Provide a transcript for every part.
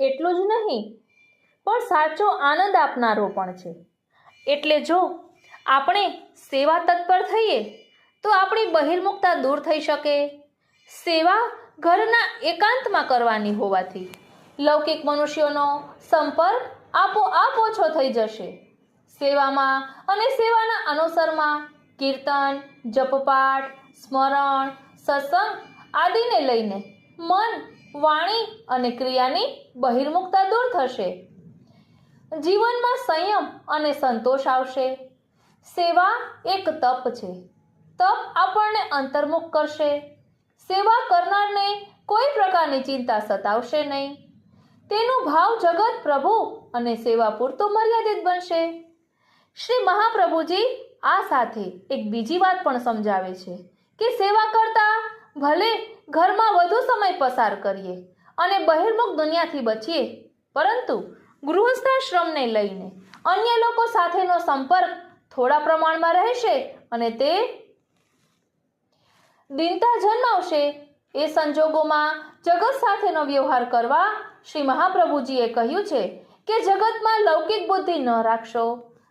એટલું જ નહીં પણ સાચો આનંદ આપનારો પણ છે. એટલે જો આપણે સેવા તત્પર થઈએ તો આપણી બહિર્મુખતા દૂર થઈ શકે. સેવા ઘરના એકાંતમાં કરવાની હોવાથી લૌકિક મનુષ્યોનો સંપર્ક આપોઆપ ઓછો થઈ જશે. સેવામાં અને સેવાના અનુસરમાં કીર્તન, જપપાઠ, સ્મરણ, સત્સંગ આદિને લઈને મન, વાણી અને ક્રિયાની બહિર્મુખતા દૂર થશે. જીવનમાં સંયમ અને સંતોષ આવશે. સેવા એક તપ છે. તપ આપણને અંતર્મુખ કરશે. સેવા કરનારને કોઈ પ્રકારની ચિંતા સતાવશે નહીં. તેનું ભાવ જગત, પ્રભુ અને સેવા પૂરતું મર્યાદિત બનશે. શ્રી મહાપ્રભુજી આ સાથે એક બીજી વાત પણ સમજાવે છે કે સેવા કરતા ભલે ઘરમાં વધુ સમય પસાર કરીએ અને બહિર્મુખ દુનિયાથી બચીએ, પરંતુ ગૃહસ્થાશ્રમને લઈને અન્ય લોકો સાથેનો સંપર્ક થોડા પ્રમાણમાં રહેશે અને તે દીનતા જન્માવશે. એ સંજોગોમાં જગત સાથેનો વ્યવહાર કરવા શ્રી મહાપ્રભુજીએ કહ્યું છે કે જગતમાં લૌકિક બુદ્ધિ ન રાખશો.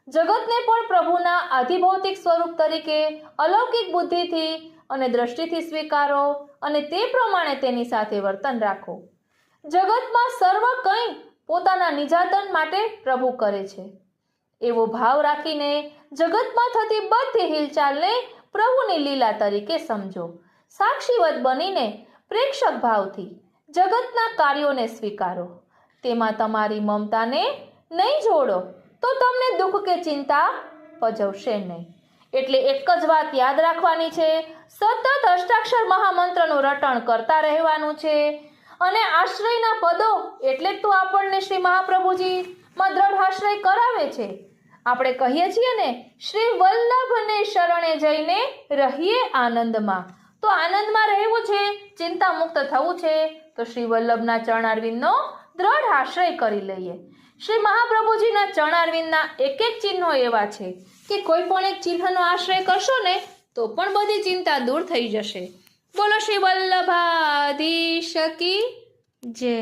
જગતને પણ પ્રભુના આધિભૌતિક સ્વરૂપ તરીકે અલૌકિક બુદ્ધિથી અને દ્રષ્ટિથી સ્વીકારો અને તે પ્રમાણે તેની સાથે વર્તન રાખો. જગતમાં સર્વ કંઈ પોતાના નિજાતન માટે પ્રભુ કરે છે એવો ભાવ રાખીને જગતમાં થતી બધી હિલચાલને પ્રભુની લીલા તરીકે સમજો. સાક્ષીવત બનીને પ્રેક્ષક ભાવથી જગતના કાર્યોને સ્વીકારો. તેમાં તમારી મમતાને નહીં જોડો તો તમને દુઃખ કે ચિંતા પજવશે નહીં. એટલે એક જ વાત યાદ રાખવાની છે, સતત અષ્ટાક્ષર મહામંત્રનું રટણ કરતા રહેવાનું છે. અને આશ્રયના પદો એટલે જ તો આપણને શ્રી મહાપ્રભુજીમાં દ્રઢ આશ્રય કરાવે છે. આપણે કહીએ છીએ ને, શ્રી વલ્લભને શરણે જઈને રહીએ આનંદમાં. તો આનંદમાં રહેવું છે, ચિંતા મુક્ત થવું છે તો શ્રી વલ્લભના ચરણારવિંદનો દ્રઢ આશ્રય કરી લઈએ. શ્રી મહાપ્રભુજીના ચરણારવિંદના એક એક ચિહ્નો એવા છે કે કોઈ પણ એક ચિહ્નનો આશ્રય કરશો ને તો પણ બધી ચિંતા દૂર થઈ જશે. બોલો શ્રી વલ્લભાધીશ કી જય.